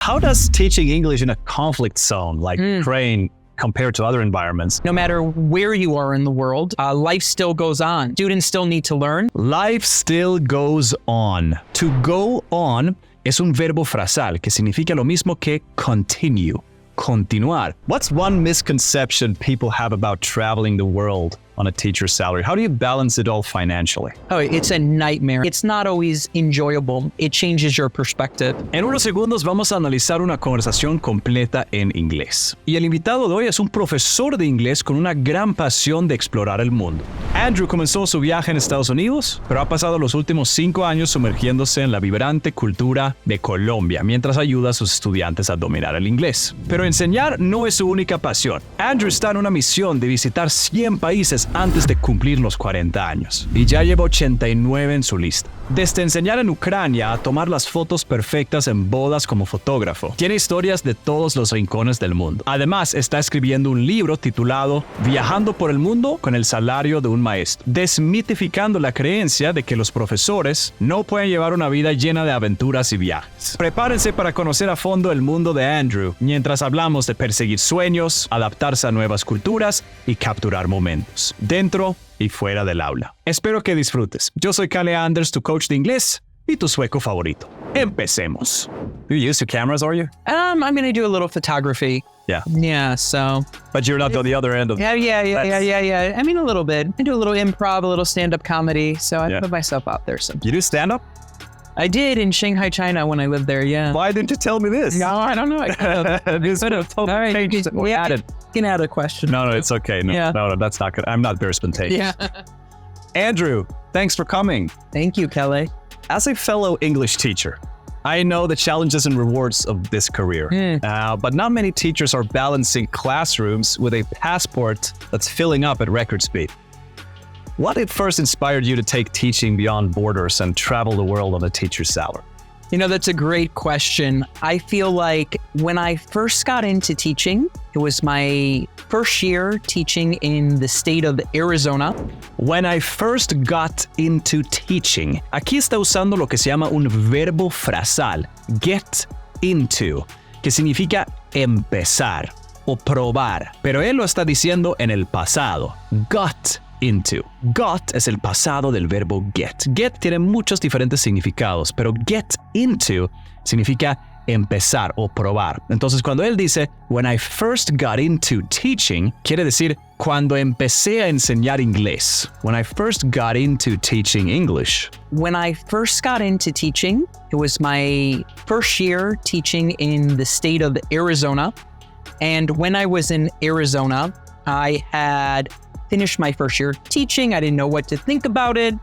How does teaching English in a conflict zone like Ukraine compared to other environments? No matter where you are in the world, life still goes on. Students still need to learn. Life still goes on. To go on es un verbo frasal que significa lo mismo que continue, continuar. What's one misconception people have about traveling the world on a teacher's salary? How do you balance it all financially? Oh, it's a nightmare. It's not always enjoyable. It changes your perspective. En unos segundos vamos a analizar una conversación completa en inglés. Y el invitado de hoy es un profesor de inglés con una gran pasión de explorar el mundo. Andrew comenzó su viaje en Estados Unidos, pero ha pasado los últimos 5 años sumergiéndose en la vibrante cultura de Colombia, mientras ayuda a sus estudiantes a dominar el inglés. Pero enseñar no es su única pasión. Andrew está en una misión de visitar 100 países antes de cumplir los 40 años, y ya lleva 89 en su lista. Desde enseñar en Ucrania a tomar las fotos perfectas en bodas como fotógrafo, tiene historias de todos los rincones del mundo. Además, está escribiendo un libro titulado Viajando por el mundo con el salario de un maestro, desmitificando la creencia de que los profesores no pueden llevar una vida llena de aventuras y viajes. Prepárense para conocer a fondo el mundo de Andrew, mientras hablamos de perseguir sueños, adaptarse a nuevas culturas y capturar momentos, dentro y fuera del aula. Espero que disfrutes. Yo soy Kalle Anders, tu coach de inglés y tu sueco favorito. Empecemos. You use your cameras, are you? I mean, I do a little photography. Yeah. Yeah, so. But you're not on the other end of Yeah. I mean, a little bit. I do a little improv, a little stand-up comedy, so I put myself out there sometimes. You do stand-up? I did in Shanghai, China when I lived there, yeah. Why didn't you tell me this? No, I don't know. I could have. All right, We added. You can add a question. No, it's okay. No, that's not good. I'm not very spontaneous. Yeah. Andrew, thanks for coming. Thank you, Kelly. As a fellow English teacher, I know the challenges and rewards of this career, but not many teachers are balancing classrooms with a passport that's filling up at record speed. What at first inspired you to take teaching beyond borders and travel the world on a teacher's salary? You know, that's a great question. I feel like when I first got into teaching, it was my first year teaching in the state of Arizona. When I first got into teaching, aquí está usando lo que se llama un verbo frasal, get into, que significa empezar o probar, pero él lo está diciendo en el pasado, got into. Got es el pasado del verbo get. Get tiene muchos diferentes significados, pero get into significa empezar o probar. Entonces, cuando él dice, when I first got into teaching, quiere decir cuando empecé a enseñar inglés. When I first got into teaching English. When I first got into teaching, it was my first year teaching in the state of Arizona. And when I was in Arizona, I had finished my first year teaching. I didn't know what to think about it.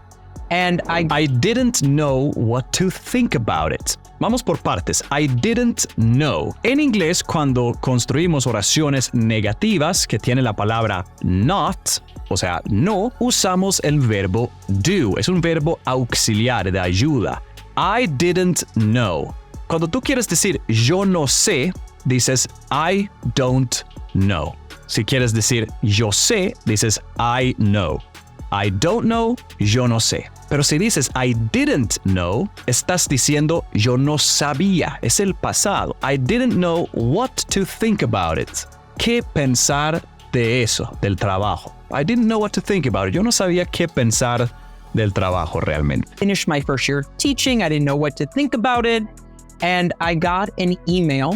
And I didn't know what to think about it. Vamos por partes. I didn't know. En inglés, cuando construimos oraciones negativas que tienen la palabra not, o sea, no, usamos el verbo do. Es un verbo auxiliar de ayuda. I didn't know. Cuando tú quieres decir yo no sé, dices I don't know. Si quieres decir yo sé, dices I know. I don't know, yo no sé. Pero si dices I didn't know, estás diciendo yo no sabía. Es el pasado. I didn't know what to think about it. ¿Qué pensar de eso, del trabajo? I didn't know what to think about it. Yo no sabía qué pensar del trabajo realmente. Finished my first year teaching. I didn't know what to think about it. And I got an email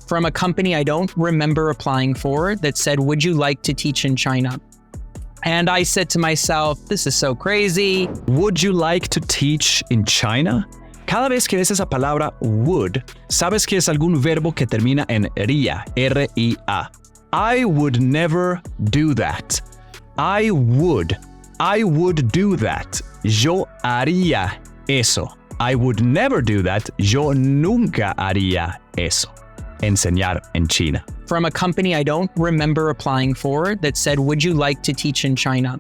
from a company I don't remember applying for that said, would you like to teach in China? And I said to myself, this is so crazy. Would you like to teach in China? Cada vez que ves esa palabra would, sabes que es algún verbo que termina en ría, R-I-A. I would never do that. I would do that. Yo haría eso. I would never do that. Yo nunca haría eso. Enseñar en China. From a company I don't remember applying for that said, would you like to teach in China?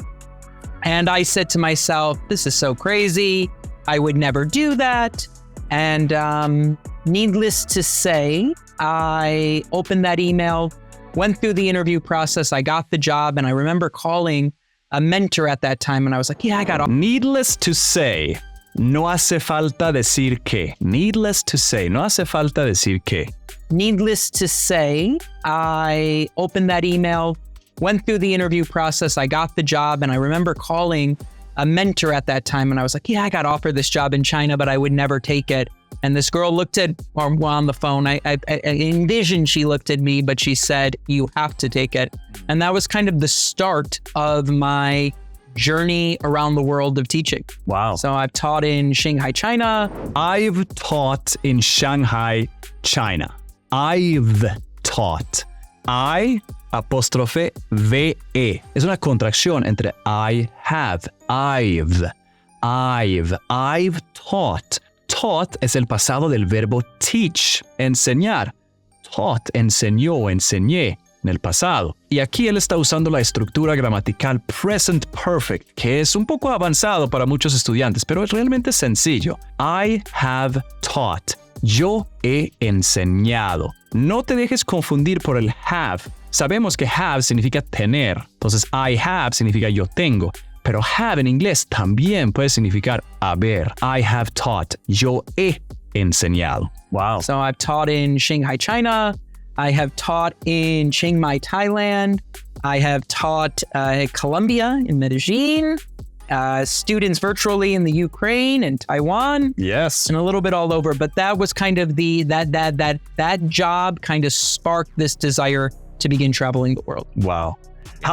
And I said to myself, this is so crazy. I would never do that. And needless to say, I opened that email, went through the interview process, I got the job, and I remember calling a mentor at that time, and I was like, yeah, I got all. Needless to say, No hace falta decir que. Needless to say. No hace falta decir que. Needless to say, I opened that email, went through the interview process, I got the job, and I remember calling a mentor at that time, and I was like, yeah, I got offered this job in China, but I would never take it. And this girl looked at, or on the phone, I envisioned she looked at me, but she said, you have to take it. And that was kind of the start of my journey around the world of teaching. Wow. So I've taught in Shanghai, China. I've taught in Shanghai, China. I've taught. I, apóstrofe, V-E. Es una contracción entre I have. I've taught. Taught es el pasado del verbo teach, enseñar. Taught, enseñó, enseñé en el pasado. Y aquí él está usando la estructura gramatical present perfect, que es un poco avanzado para muchos estudiantes, pero es realmente sencillo. I have taught. Yo he enseñado. No te dejes confundir por el have. Sabemos que have significa tener. Entonces, I have significa yo tengo. Pero have en inglés también puede significar haber. I have taught. Yo he enseñado. Wow. So I've taught in Shanghai, China. I have taught in Chiang Mai, Thailand. I have taught Colombia in Medellin. Students virtually in the Ukraine and Taiwan. Yes. And a little bit all over. But that was kind of that job kind of sparked this desire to begin traveling the world. Wow.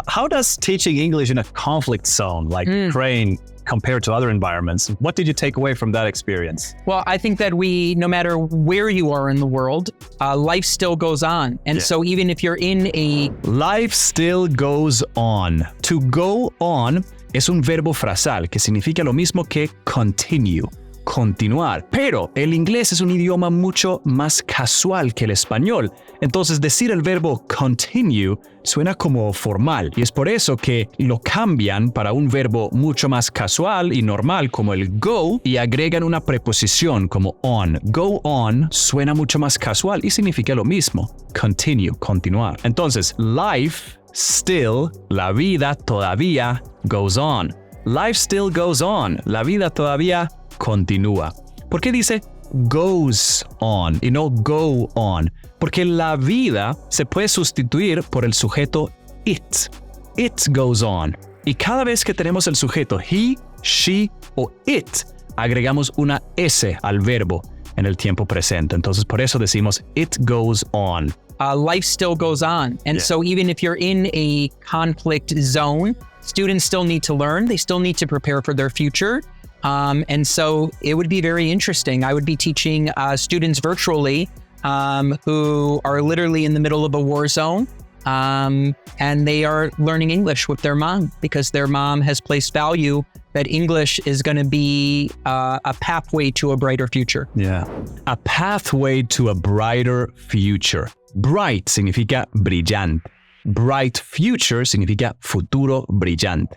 How does teaching English in a conflict zone like Ukraine compare to other environments? What did you take away from that experience? Well, I think that no matter where you are in the world, life still goes on. And so even if you're in a... Life still goes on. To go on es un verbo frasal que significa lo mismo que continue. Continuar. Pero el inglés es un idioma mucho más casual que el español. Entonces decir el verbo continue suena como formal. Y es por eso que lo cambian para un verbo mucho más casual y normal como el go y agregan una preposición como on. Go on suena mucho más casual y significa lo mismo. Continue, continuar. Entonces, life still, la vida todavía goes on. Life still goes on. La vida todavía continúa. ¿Por qué dice goes on y no go on? Porque la vida se puede sustituir por el sujeto it. It goes on. Y cada vez que tenemos el sujeto he, she o it, agregamos una S al verbo en el tiempo presente. Entonces, por eso decimos it goes on. Life still goes on. And so even if you're in a conflict zone, students still need to learn. They still need to prepare for their future. And so it would be very interesting. I would be teaching students virtually who are literally in the middle of a war zone. And they are learning English with their mom because their mom has placed value that English is going to be a pathway to a brighter future. Yeah. A pathway to a brighter future. Bright significa brillante. Bright future significa futuro brillante.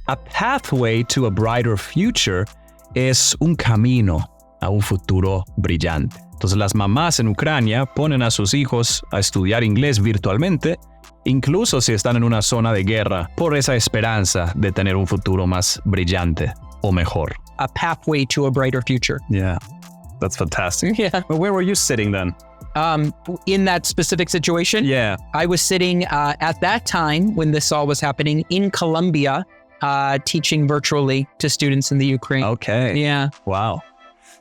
A pathway to a brighter future es un camino a un futuro brillante. Entonces las mamás en Ucrania ponen a sus hijos a estudiar inglés virtualmente, incluso si están en una zona de guerra, por esa esperanza de tener un futuro más brillante o mejor. A pathway to a brighter future. Yeah, that's fantastic. Yeah. Well, where were you sitting then? In that specific situation? Yeah. I was sitting at that time when this all was happening in Colombia, teaching virtually to students in the Ukraine. Okay. Yeah. Wow.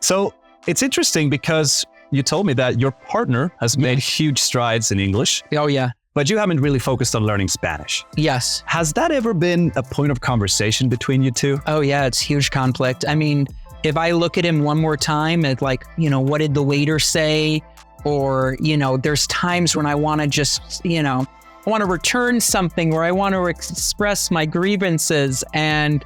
So it's interesting because you told me that your partner has made huge strides in English. Oh, yeah. But you haven't really focused on learning Spanish. Yes. Has that ever been a point of conversation between you two? Oh, yeah. It's huge conflict. I mean, if I look at him one more time at like, what did the waiter say? Or, there's times when I want to just, I want to return something or I want to express my grievances. And,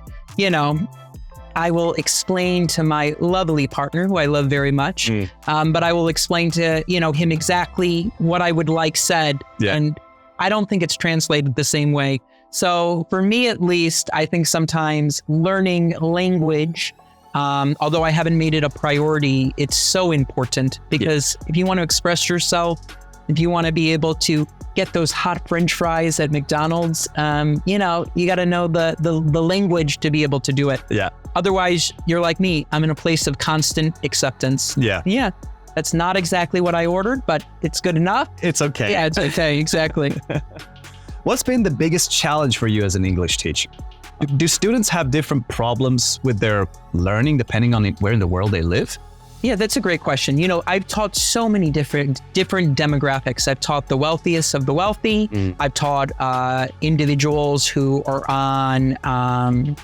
I will explain to my lovely partner, who I love very much, but I will explain to, him exactly what I would like said. Yeah. And I don't think it's translated the same way. So for me, at least, I think sometimes learning language, although I haven't made it a priority, it's so important because if you want to express yourself, if you want to be able to get those hot French fries at McDonald's, you got to know the language to be able to do it. Yeah. Otherwise, you're like me. I'm in a place of constant acceptance. Yeah. Yeah. That's not exactly what I ordered, but it's good enough. It's okay. Yeah, it's okay. Exactly. What's been the biggest challenge for you as an English teacher? Do students have different problems with their learning depending on where in the world they live? Yeah, that's a great question. I've taught so many different demographics. I've taught the wealthiest of the wealthy. I've taught individuals who are on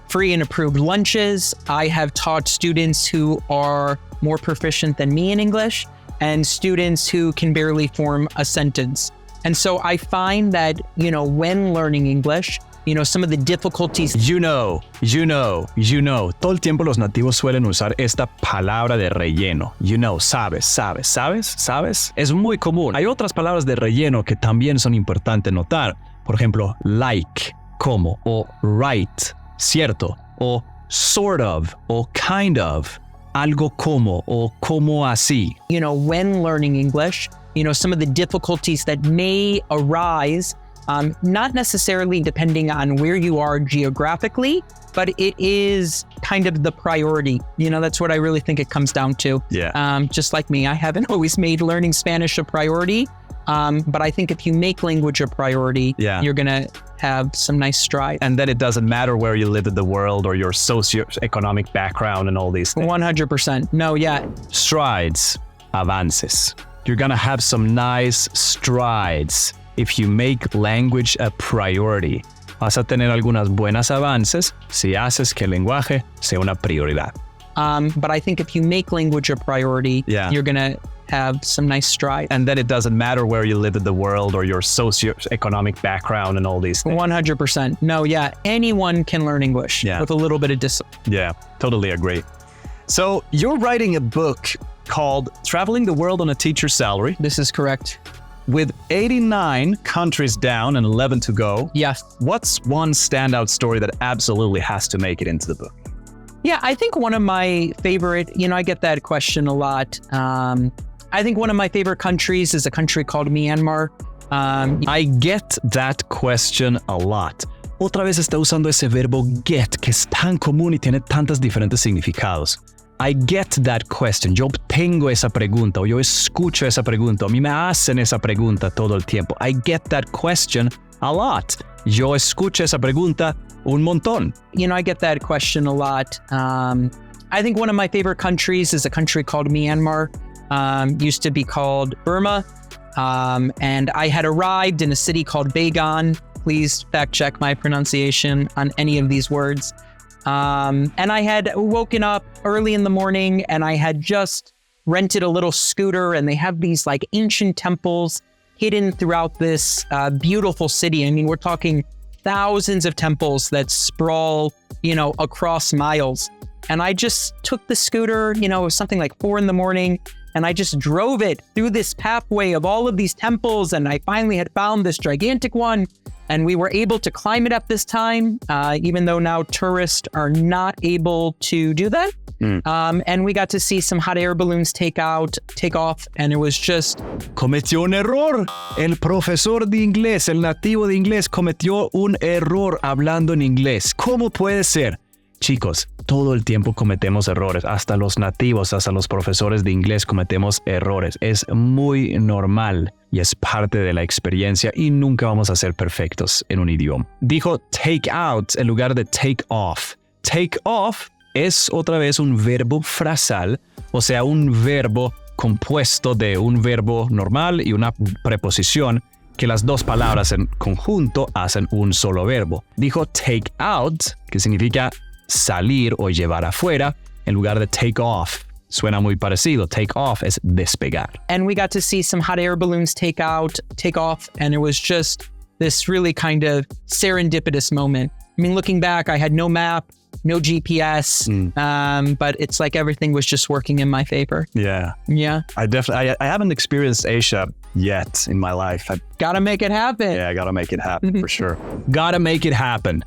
free and approved lunches. I have taught students who are more proficient than me in English, and students who can barely form a sentence. And so I find that, when learning English, some of the difficulties. Todo el tiempo los nativos suelen usar esta palabra de relleno. Sabes. Es muy común. Hay otras palabras de relleno que también son importantes notar. Por ejemplo, like, como, o right, cierto, o sort of, o kind of, algo como, o como así. When learning English, some of the difficulties that may arise, not necessarily depending on where you are geographically, but it is kind of the priority. That's what I really think it comes down to. Yeah. Just like me, I haven't always made learning Spanish a priority. But I think if you make language a priority, you're going to have some nice strides. And then it doesn't matter where you live in the world or your socioeconomic background and all these things. 100%. No, yeah. Strides, avances. You're going to have some nice strides if you make language a priority. Vas a tener algunas buenas avances si haces que el lenguaje sea una prioridad. But I think if you make language a priority, you're going to have some nice strides. And then it doesn't matter where you live in the world or your socioeconomic background and all these things. 100%. No, yeah. Anyone can learn English with a little bit of discipline. Yeah, totally agree. So you're writing a book called Traveling the World on a Teacher's Salary. This is correct. With 89 countries down and 11 to go. Yes. What's one standout story that absolutely has to make it into the book? Yeah, I think one of my favorite, I get that question a lot. I think one of my favorite countries is a country called Myanmar. I get that question a lot. Otra vez está usando ese verbo get, que es tan común y tiene tantos diferentes significados. I get that question. Yo obtengo esa pregunta o yo escucho esa pregunta. A mí me hacen esa pregunta todo el tiempo. I get that question a lot. Yo escucho esa pregunta un montón. I get that question a lot. I think one of my favorite countries is a country called Myanmar. Used to be called Burma. And I had arrived in a city called Bagan. Please fact check my pronunciation on any of these words. And I had woken up early in the morning and I had just rented a little scooter, and they have these like ancient temples hidden throughout this beautiful city. I mean, we're talking thousands of temples that sprawl, across miles. And I just took the scooter, it was something like 4 a.m, and I just drove it through this pathway of all of these temples. And I finally had found this gigantic one, and we were able to climb it up this time, even though now tourists are not able to do that. And we got to see some hot air balloons take off, and it was just... Cometió un error. El profesor de inglés, el nativo de inglés, cometió un error hablando en inglés. ¿Cómo puede ser? Chicos, todo el tiempo cometemos errores. Hasta los nativos, hasta los profesores de inglés cometemos errores. Es muy normal y es parte de la experiencia y nunca vamos a ser perfectos en un idioma. Dijo take out en lugar de take off. Take off es otra vez un verbo frasal, o sea, un verbo compuesto de un verbo normal y una preposición que las dos palabras en conjunto hacen un solo verbo. Dijo take out, que significa salir o llevar afuera, en lugar de take off. Suena muy parecido. Take off es despegar. And we got to see some hot air balloons take off, and it was just this really kind of serendipitous moment. I mean, looking back, I had no map, no GPS, but it's like everything was just working in my favor. Yeah. I haven't experienced Asia yet in my life. Gotta make it happen. Yeah, I gotta make it happen for sure. Gotta make it happen.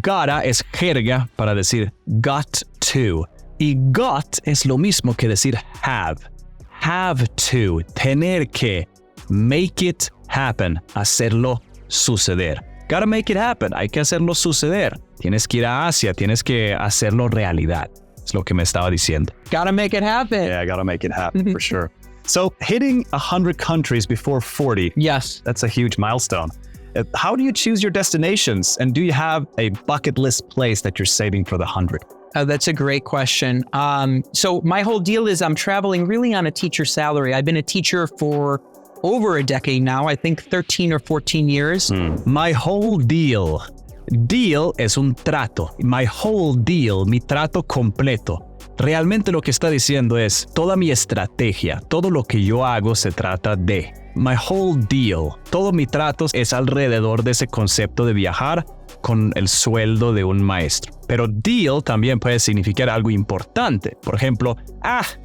Gotta es jerga para decir got to. Y got es lo mismo que decir have. Have to. Tener que. Make it happen. happen. Hacerlo suceder. Gotta make it happen. Hay que hacerlo suceder. Tienes que ir a Asia. Tienes que hacerlo realidad. Es lo que me estaba diciendo. Gotta make it happen. Yeah, gotta make it happen for sure. So hitting 100 countries before 40. Yes. That's a huge milestone. How do you choose your destinations? And do you have a bucket list place that you're saving for the 100? That's a great question. So my whole deal is I'm traveling really on a teacher salary. I've been a teacher for over a decade now, I think 13 or 14 years. My whole deal. Deal es un trato. My whole deal, mi trato completo. Realmente lo que está diciendo es, toda mi estrategia, todo lo que yo hago se trata de. My whole deal. Todo mi trato es alrededor de ese concepto de viajar con el sueldo de un maestro. Pero deal también puede significar algo importante. Por ejemplo,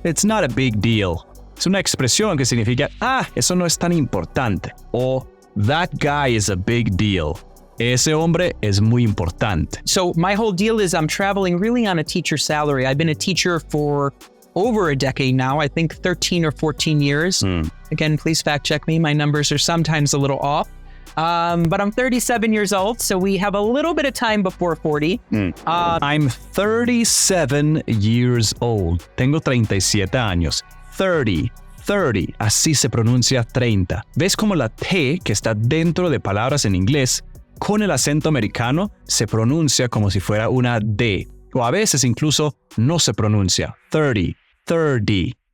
it's not a big deal. Es una expresión que significa, eso no es tan importante. O, that guy is a big deal. Ese hombre es muy importante. So my whole deal is I'm traveling really on a teacher salary. I've been a teacher for over a decade now, I think 13 or 14 years. Again, please fact check me. My numbers are sometimes a little off. But I'm 37 years old, so we have a little bit of time before 40. I'm 37 years old. Tengo 37 años. 30. Así se pronuncia 30. ¿Ves cómo la T que está dentro de palabras en inglés con el acento americano se pronuncia como si fuera una D? O a veces incluso no se pronuncia. 30.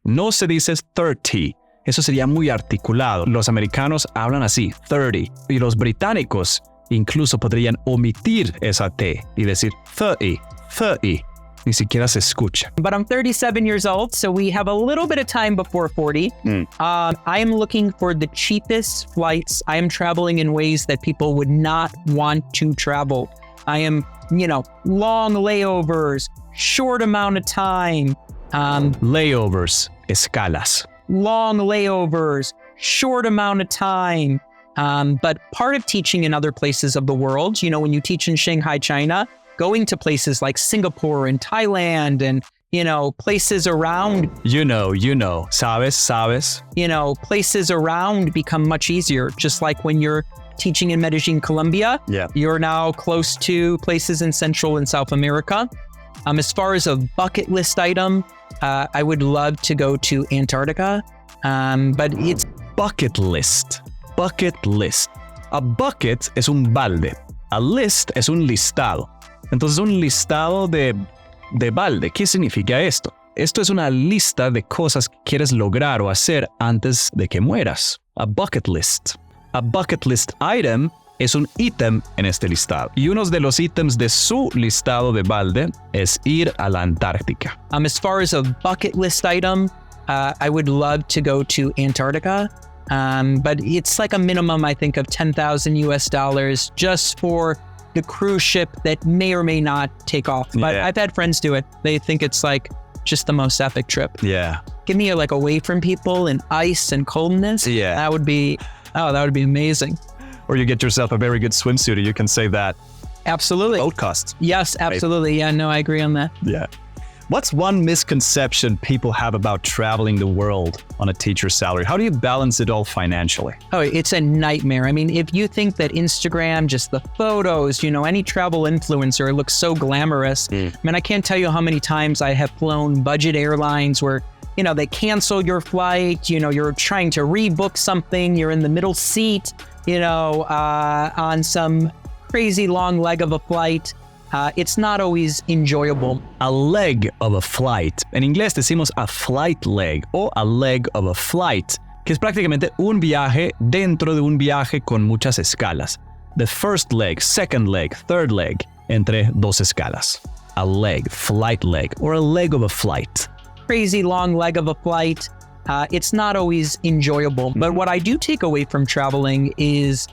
No se dice 30. Eso sería muy articulado. Los americanos hablan así, 30. Y los británicos incluso podrían omitir esa T y decir 30. Ni siquiera se escucha. But I'm 37 years old, so we have a little bit of time before 40. I am looking for the cheapest flights. I am traveling in ways that people would not want to travel. I am, long layovers, short amount of time. Layovers, escalas. Long layovers, short amount of time. But part of teaching in other places of the world, when you teach in Shanghai, China, going to places like Singapore and Thailand and, places around. Sabes. Places around become much easier. Just like when you're teaching in Medellin, Colombia, you're now close to places in Central and South America. As far as a bucket list item, I would love to go to Antarctica, but it's... Bucket list. A bucket es un balde. A list es un listado. Entonces, un listado de balde. ¿Qué significa esto? Esto es una lista de cosas que quieres lograr o hacer antes de que mueras. A bucket list. A bucket list item es un ítem en este listado. Y uno de los ítems de su listado de balde es ir a la Antártica. As far as a bucket list item, I would love to go to Antarctica. But it's like a minimum, I think, of $10,000 just for the cruise ship that may or may not take off. But I've had friends do it. They think it's like just the most epic trip. Yeah. Give me away from people and ice and coldness. Yeah. That would be amazing. Or you get yourself a very good swimsuit and you can save that. Absolutely. Boat costs. Yes, absolutely. Yeah, no, I agree on that. Yeah. What's one misconception people have about traveling the world on a teacher's salary? How do you balance it all financially? Oh, it's a nightmare. I mean, if you think that Instagram, just the photos, any travel influencer looks so glamorous. I mean, I can't tell you how many times I have flown budget airlines where, they cancel your flight, you're trying to rebook something, you're in the middle seat, on some crazy long leg of a flight. It's not always enjoyable. A leg of a flight. En inglés decimos a flight leg o a leg of a flight, que es prácticamente un viaje dentro de un viaje con muchas escalas. The first leg, second leg, third leg, entre dos escalas. A leg, flight leg, or a leg of a flight. Crazy long leg of a flight. It's not always enjoyable. But what I do take away from traveling is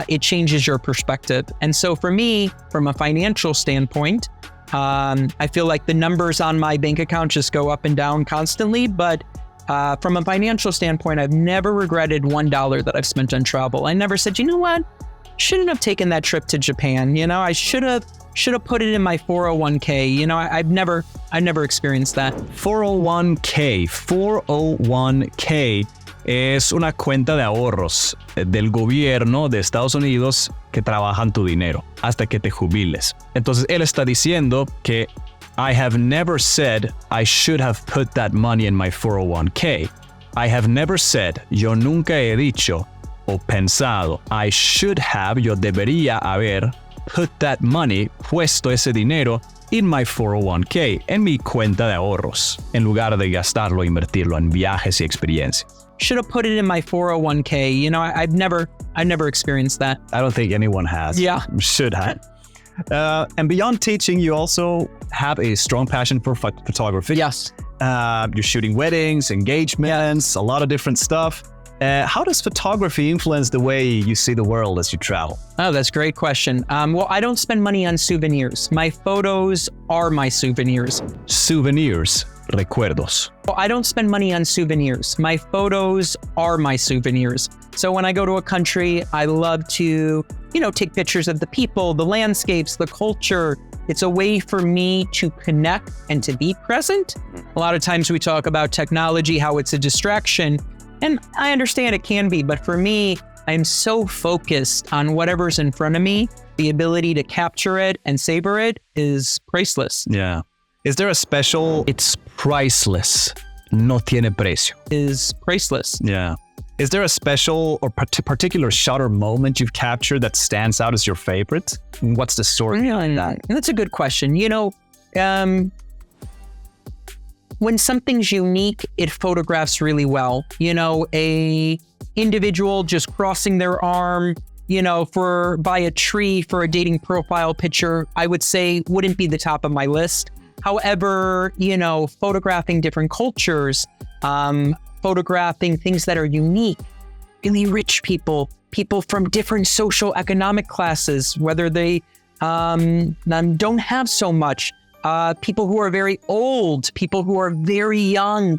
it changes your perspective. And so for me, from a financial standpoint, I feel like the numbers on my bank account just go up and down constantly. But from a financial standpoint, I've never regretted $1 that I've spent on travel. I never said, you know what? Shouldn't have taken that trip to Japan. I should have put it in my 401k. I've never experienced that. 401k. es una cuenta de ahorros del gobierno de Estados Unidos que trabajan tu dinero hasta que te jubiles. Entonces él está diciendo que I have never said I should have put that money in my 401k. I have never said, yo nunca he dicho o pensado, I should have, yo debería haber, put that money, puesto ese dinero in my 401k, en mi cuenta de ahorros, en lugar de gastarlo e invertirlo en viajes y experiencias. Should have put it in my 401k. You know, I've never experienced that. I don't think anyone has. Yeah. Should have. And beyond teaching, you also have a strong passion for photography. Yes. You're shooting weddings, engagements, a lot of different stuff. How does photography influence the way you see the world as you travel? Oh, that's a great question. Well, I don't spend money on souvenirs. My photos are my souvenirs. Souvenirs, recuerdos. Well, I don't spend money on souvenirs. My photos are my souvenirs. So when I go to a country, I love to, take pictures of the people, the landscapes, the culture. It's a way for me to connect and to be present. A lot of times we talk about technology, how it's a distraction. And I understand it can be, but for me, I'm so focused on whatever's in front of me. The ability to capture it and savor it is priceless. Yeah. Is there a special... It's priceless. No tiene precio. Is priceless. Yeah. Is there a special or particular shot or moment you've captured that stands out as your favorite? What's the story behind that? That's a good question. When something's unique, it photographs really well. A individual just crossing their arm, by a tree for a dating profile picture, I would say wouldn't be the top of my list. However, photographing different cultures, photographing things that are unique, really rich people from different social economic classes, whether they don't have so much, people who are very old, people who are very young,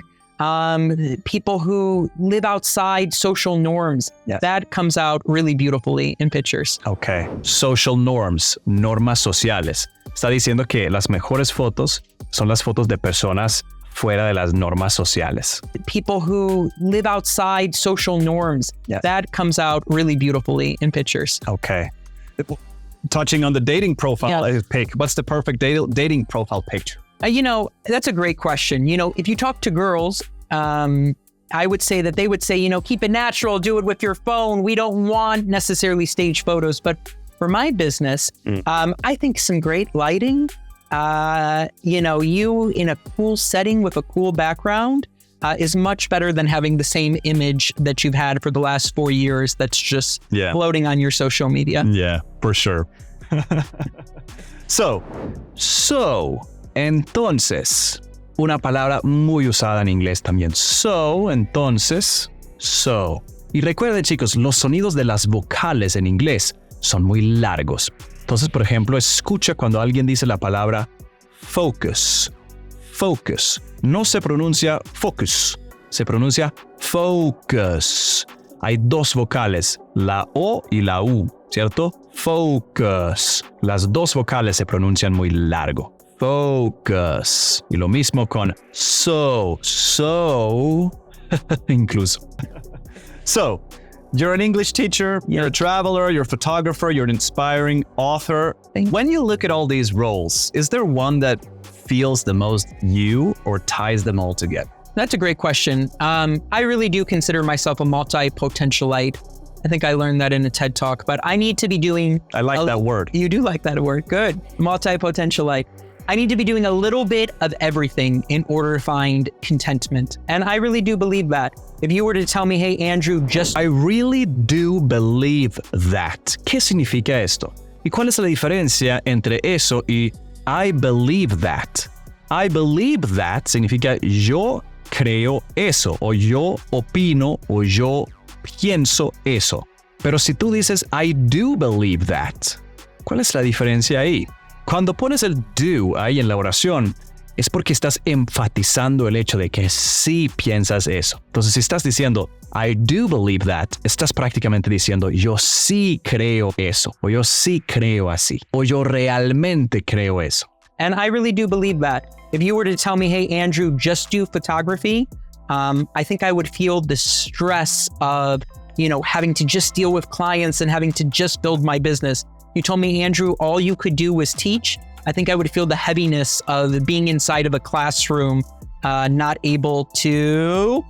people who live outside social norms. Yes. That comes out really beautifully in pictures. Okay. Social norms, normas sociales. Está diciendo que las mejores fotos son las fotos de personas fuera de las normas sociales. People who live outside social norms. Yes. That comes out really beautifully in pictures. Okay. Touching on the dating profile pic, what's the perfect dating profile picture? That's a great question. If you talk to girls, I would say that they would say, keep it natural, do it with your phone. We don't want necessarily stage photos. But for my business, I think some great lighting, you in a cool setting with a cool background is much better than having the same image that you've had for the last 4 years that's just floating on your social media. Yeah, for sure. So, entonces, una palabra muy usada en inglés también. So, entonces, so. Y recuerden, chicos, los sonidos de las vocales en inglés son muy largos. Entonces, por ejemplo, escucha cuando alguien dice la palabra focus. Focus. No se pronuncia focus, se pronuncia focus. Hay dos vocales, la O y la U, ¿cierto? Focus. Las dos vocales se pronuncian muy largo. Focus. Y lo mismo con so, incluso. So, you're an English teacher, you're a traveler, you're a photographer, you're an inspiring author. When you look at all these roles, is there one that feels the most you or ties them all together? That's a great question. I really do consider myself a multi-potentialite. I think I learned that in a TED Talk, but I need to be doing... I like that word. You do like that word. Good. Multi-potentialite. I need to be doing a little bit of everything in order to find contentment. And I really do believe that. If you were to tell me, hey, Andrew, just... I really do believe that. ¿Qué significa esto? ¿Y cuál es la diferencia entre eso y I believe that? I believe that significa yo creo eso, o yo opino, o yo pienso eso. Pero si tú dices I do believe that, ¿cuál es la diferencia ahí? Cuando pones el do ahí en la oración, es porque estás enfatizando el hecho de que sí piensas eso. Entonces, si estás diciendo I do believe that, estás prácticamente diciendo yo sí creo eso, o yo sí creo así, o yo realmente creo eso. And I really do believe that. If you were to tell me, hey, Andrew, just do photography, I think I would feel the stress of, having to just deal with clients and having to just build my business. You told me, Andrew, all you could do was teach. I think I would feel the heaviness of being inside of a classroom, not able to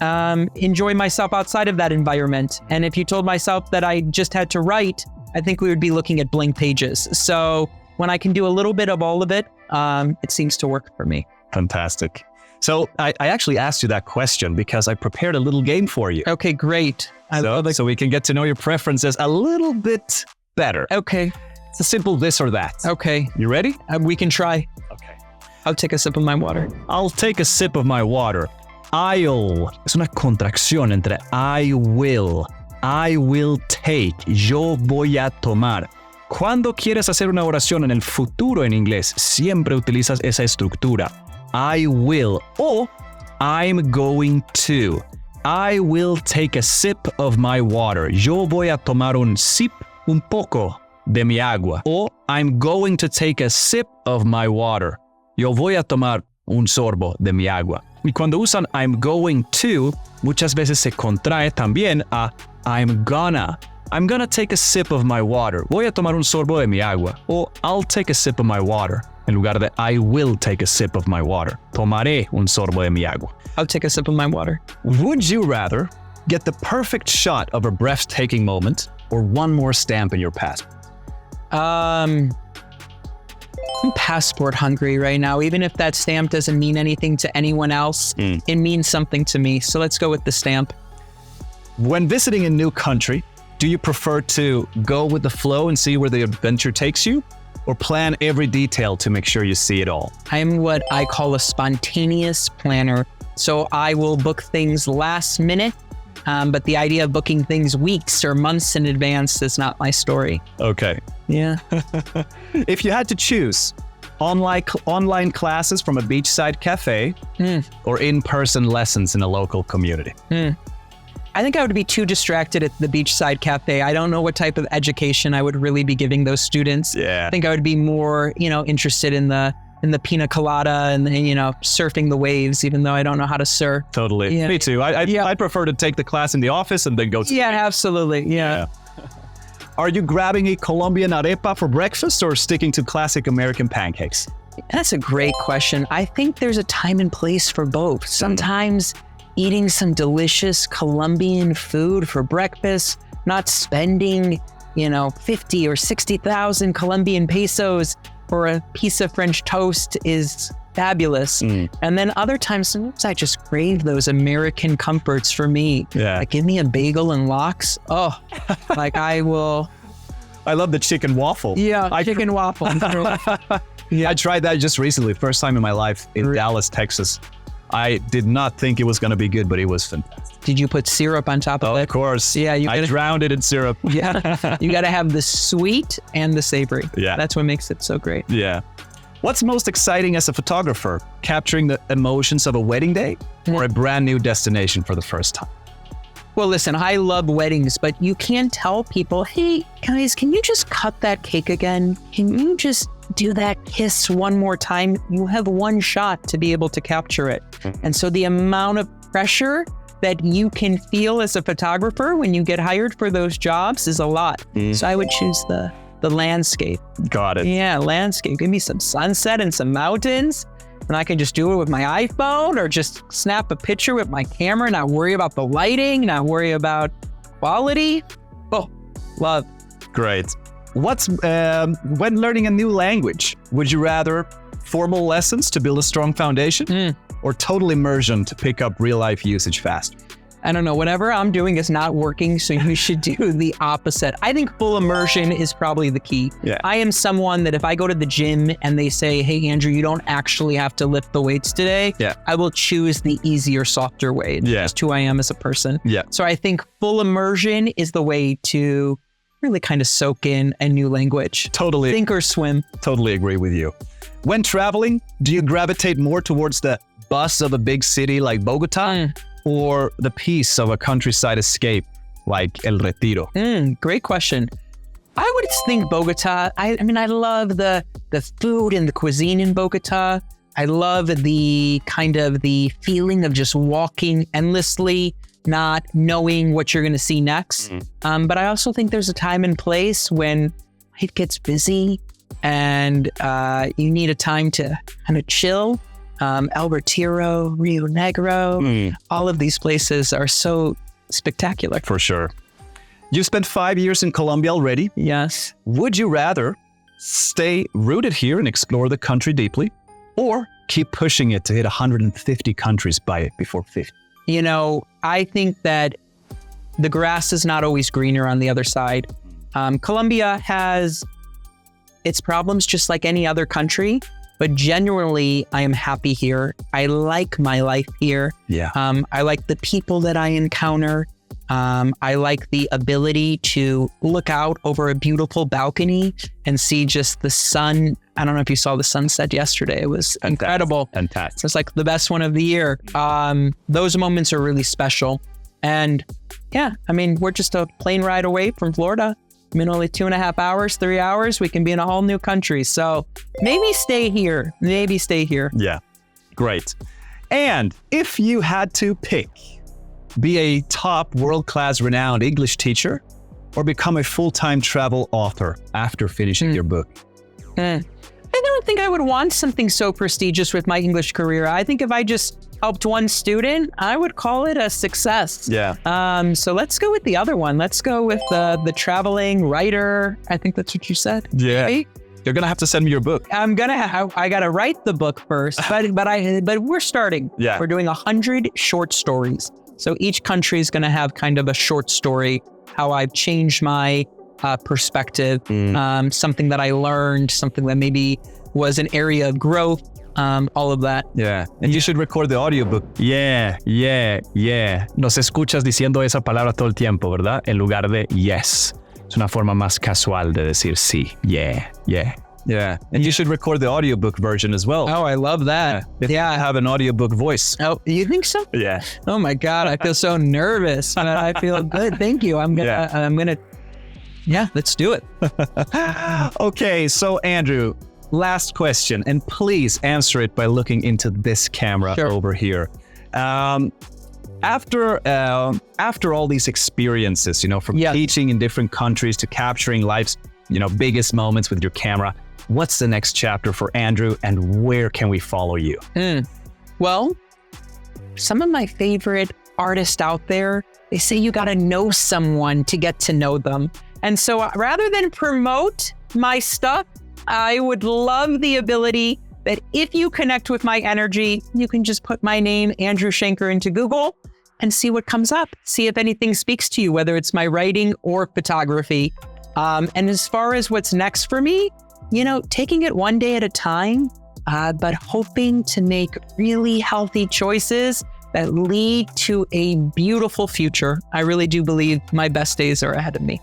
enjoy myself outside of that environment. And if you told myself that I just had to write, I think we would be looking at blank pages. So when I can do a little bit of all of it, it seems to work for me. Fantastic. So I actually asked you that question because I prepared a little game for you. Okay, great. So we can get to know your preferences a little bit better. Okay. It's a simple this or that. Okay. You ready? We can try. Okay. I'll take a sip of my water. I'll take a sip of my water. I'll. Es una contracción entre I will take, yo voy a tomar. Cuando quieres hacer una oración en el futuro en inglés, siempre utilizas esa estructura. I will o I'm going to. I will take a sip of my water. Yo voy a tomar un sip, un poco de mi agua. O I'm going to take a sip of my water. Yo voy a tomar un sorbo de mi agua. Y cuando usan I'm going to, muchas veces se contrae también a I'm gonna take a sip of my water. Voy a tomar un sorbo de mi agua. O I'll take a sip of my water. En lugar de I will take a sip of my water. Tomaré un sorbo de mi agua. I'll take a sip of my water. Would you rather get the perfect shot of a breathtaking moment or one more stamp in your passport? I'm passport hungry right now. Even if that stamp doesn't mean anything to anyone else, it means something to me. So let's go with the stamp. When visiting a new country, do you prefer to go with the flow and see where the adventure takes you? Or plan every detail to make sure you see it all? I'm what I call a spontaneous planner. So I will book things last minute, but the idea of booking things weeks or months in advance is not my story. Okay. Yeah. If you had to choose online classes from a beachside cafe or in-person lessons in a local community? I think I would be too distracted at the beachside cafe. I don't know what type of education I would really be giving those students. Yeah. I think I would be more, interested in the pina colada and surfing the waves, even though I don't know how to surf. Totally. Yeah. Me too. I'd prefer to take the class in the office and then go to Yeah, absolutely. Yeah. Are you grabbing a Colombian arepa for breakfast or sticking to classic American pancakes? That's a great question. I think there's a time and place for both. Sometimes eating some delicious Colombian food for breakfast, not spending, 50 or 60,000 Colombian pesos for a piece of French toast is fabulous. And then other times, sometimes I just crave those American comforts for me. Yeah. Like, give me a bagel and lox. Oh, like I will. I love the chicken waffle. Yeah, chicken waffle. Yeah. I tried that just recently, first time in my life in Dallas, Texas. I did not think it was going to be good, but it was fantastic. Did you put syrup on top of it? Of course. Yeah, I drowned it in syrup. Yeah, you got to have the sweet and the savory. Yeah. That's what makes it so great. Yeah. What's most exciting as a photographer? Capturing the emotions of a wedding day or a brand new destination for the first time? Well, listen, I love weddings, but you can't tell people, hey, guys, can you just cut that cake again? Can you just do that kiss one more time? You have one shot to be able to capture it. And so the amount of pressure that you can feel as a photographer when you get hired for those jobs is a lot. So I would choose the landscape. Got it. Yeah, landscape. Give me some sunset and some mountains. And I can just do it with my iPhone or just snap a picture with my camera, not worry about the lighting, not worry about quality. Oh, love. Great. What's when learning a new language, would you rather formal lessons to build a strong foundation or total immersion to pick up real life usage fast? I don't know, whatever I'm doing is not working, so you should do the opposite. I think full immersion is probably the key. Yeah. I am someone that if I go to the gym and they say, hey, Andrew, you don't actually have to lift the weights today, I will choose the easier, softer way. It's just who I am as a person. Yeah. So I think full immersion is the way to really kind of soak in a new language. Totally. Sink or swim. Totally agree with you. When traveling, do you gravitate more towards the buzz of a big city like Bogota or the peace of a countryside escape like El Retiro? Great question. I would think Bogota. I mean, I love the food and the cuisine in Bogota. I love the kind of the feeling of just walking endlessly, not knowing what you're going to see next. But I also think there's a time and place when it gets busy and you need a time to kind of chill. El Retiro, Rio Negro, all of these places are so spectacular. For sure. You spent 5 years in Colombia already. Yes. Would you rather stay rooted here and explore the country deeply, or keep pushing it to hit 150 countries before 50? You know, I think that the grass is not always greener on the other side. Colombia has its problems just like any other country, but genuinely, I am happy here. I like my life here. Yeah. I like the people that I encounter. I like the ability to look out over a beautiful balcony and see just the sun. I don't know if you saw the sunset yesterday. It was incredible. Fantastic. It's like the best one of the year. Those moments are really special. And yeah, I mean, we're just a plane ride away from Florida. I mean, only 2.5 hours, 3 hours, we can be in a whole new country. So maybe stay here. Maybe stay here. Yeah, great. And if you had to pick, be a top world-class renowned English teacher or become a full-time travel author after finishing your book? I don't think I would want something so prestigious with my English career. I think if I just helped one student, I would call it a success. Yeah. So let's go with the other one. Let's go with the traveling writer. I think that's what you said. Yeah. Maybe? You're gonna have to send me your book. I gotta write the book first, but we're starting. Yeah. We're doing 100 short stories. So each country is gonna have kind of a short story, how I've changed my perspective, something that I learned, something that maybe was an area of growth, all of that. Yeah. And you should record the audiobook. Yeah. Nos escuchas diciendo esa palabra todo el tiempo, ¿verdad? En lugar de yes. Es una forma más casual de decir sí. Yeah. Yeah. And you should record the audiobook version as well. Oh, I love that. Yeah. I have an audiobook voice. Oh, you think so? Yeah. Oh my God, I feel so nervous. But I feel good. Thank you. Yeah, let's do it. Okay, so Andrew, last question, and please answer it by looking into this camera over here. After all these experiences, from teaching in different countries to capturing life's, biggest moments with your camera, what's the next chapter for Andrew, and where can we follow you? Well, some of my favorite artists out there, they say you got to know someone to get to know them. And so rather than promote my stuff, I would love the ability that if you connect with my energy, you can just put my name, Andrew Schenker, into Google and see what comes up. See if anything speaks to you, whether it's my writing or photography. And as far as what's next for me, taking it one day at a time, but hoping to make really healthy choices that lead to a beautiful future. I really do believe my best days are ahead of me.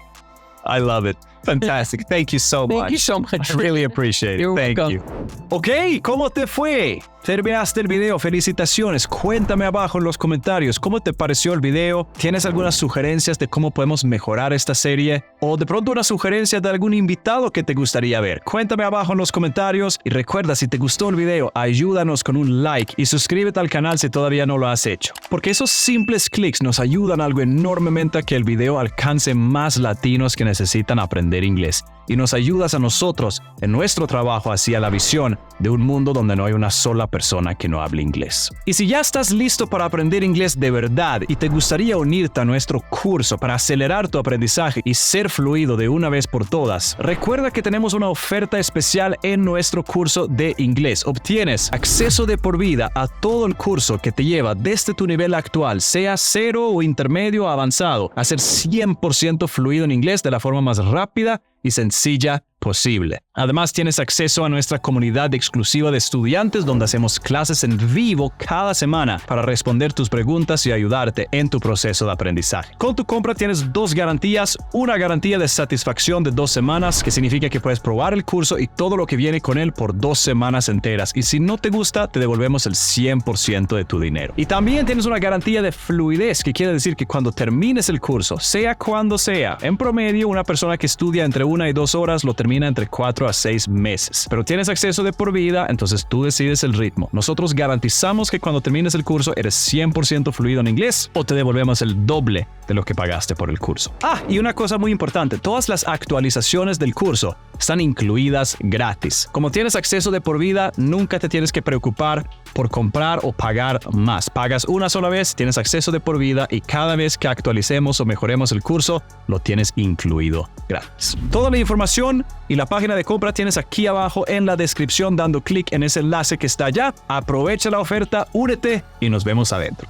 I love it. Fantastic. Thank you so much. Thank you so much. I really appreciate it. You're Thank welcome. you. Ok, ¿cómo te fue? Terminaste el video. Felicitaciones. Cuéntame abajo en los comentarios cómo te pareció el video. ¿Tienes algunas sugerencias de cómo podemos mejorar esta serie? O de pronto una sugerencia de algún invitado que te gustaría ver. Cuéntame abajo en los comentarios. Y recuerda, si te gustó el video, ayúdanos con un like y suscríbete al canal si todavía no lo has hecho. Porque esos simples clics nos ayudan algo enormemente a que el video alcance más latinos que necesitan aprender inglés. Y nos ayudas a nosotros en nuestro trabajo hacia la visión de un mundo donde no hay una sola persona que no hable inglés. Y si ya estás listo para aprender inglés de verdad y te gustaría unirte a nuestro curso para acelerar tu aprendizaje y ser fluido de una vez por todas, recuerda que tenemos una oferta especial en nuestro curso de inglés. Obtienes acceso de por vida a todo el curso que te lleva desde tu nivel actual, sea cero o intermedio o avanzado, a ser 100% fluido en inglés de la forma más rápida y sencilla posible. Además, tienes acceso a nuestra comunidad exclusiva de estudiantes donde hacemos clases en vivo cada semana para responder tus preguntas y ayudarte en tu proceso de aprendizaje. Con tu compra tienes 2 garantías, una garantía de satisfacción de 2 semanas, que significa que puedes probar el curso y todo lo que viene con él por 2 semanas enteras, y si no te gusta, te devolvemos el 100% de tu dinero. Y también tienes una garantía de fluidez, que quiere decir que cuando termines el curso, sea cuando sea, en promedio una persona que estudia entre 1 y 2 horas lo termina termina entre 4 a 6 meses. Pero tienes acceso de por vida, entonces tú decides el ritmo. Nosotros garantizamos que cuando termines el curso eres 100% fluido en inglés o te devolvemos el doble de lo que pagaste por el curso. Y una cosa muy importante, todas las actualizaciones del curso están incluidas gratis. Como tienes acceso de por vida, nunca te tienes que preocupar por comprar o pagar más. Pagas una sola vez, tienes acceso de por vida y cada vez que actualicemos o mejoremos el curso, lo tienes incluido gratis. Toda la información y la página de compra tienes aquí abajo en la descripción dando clic en ese enlace que está allá. Aprovecha la oferta, únete y nos vemos adentro.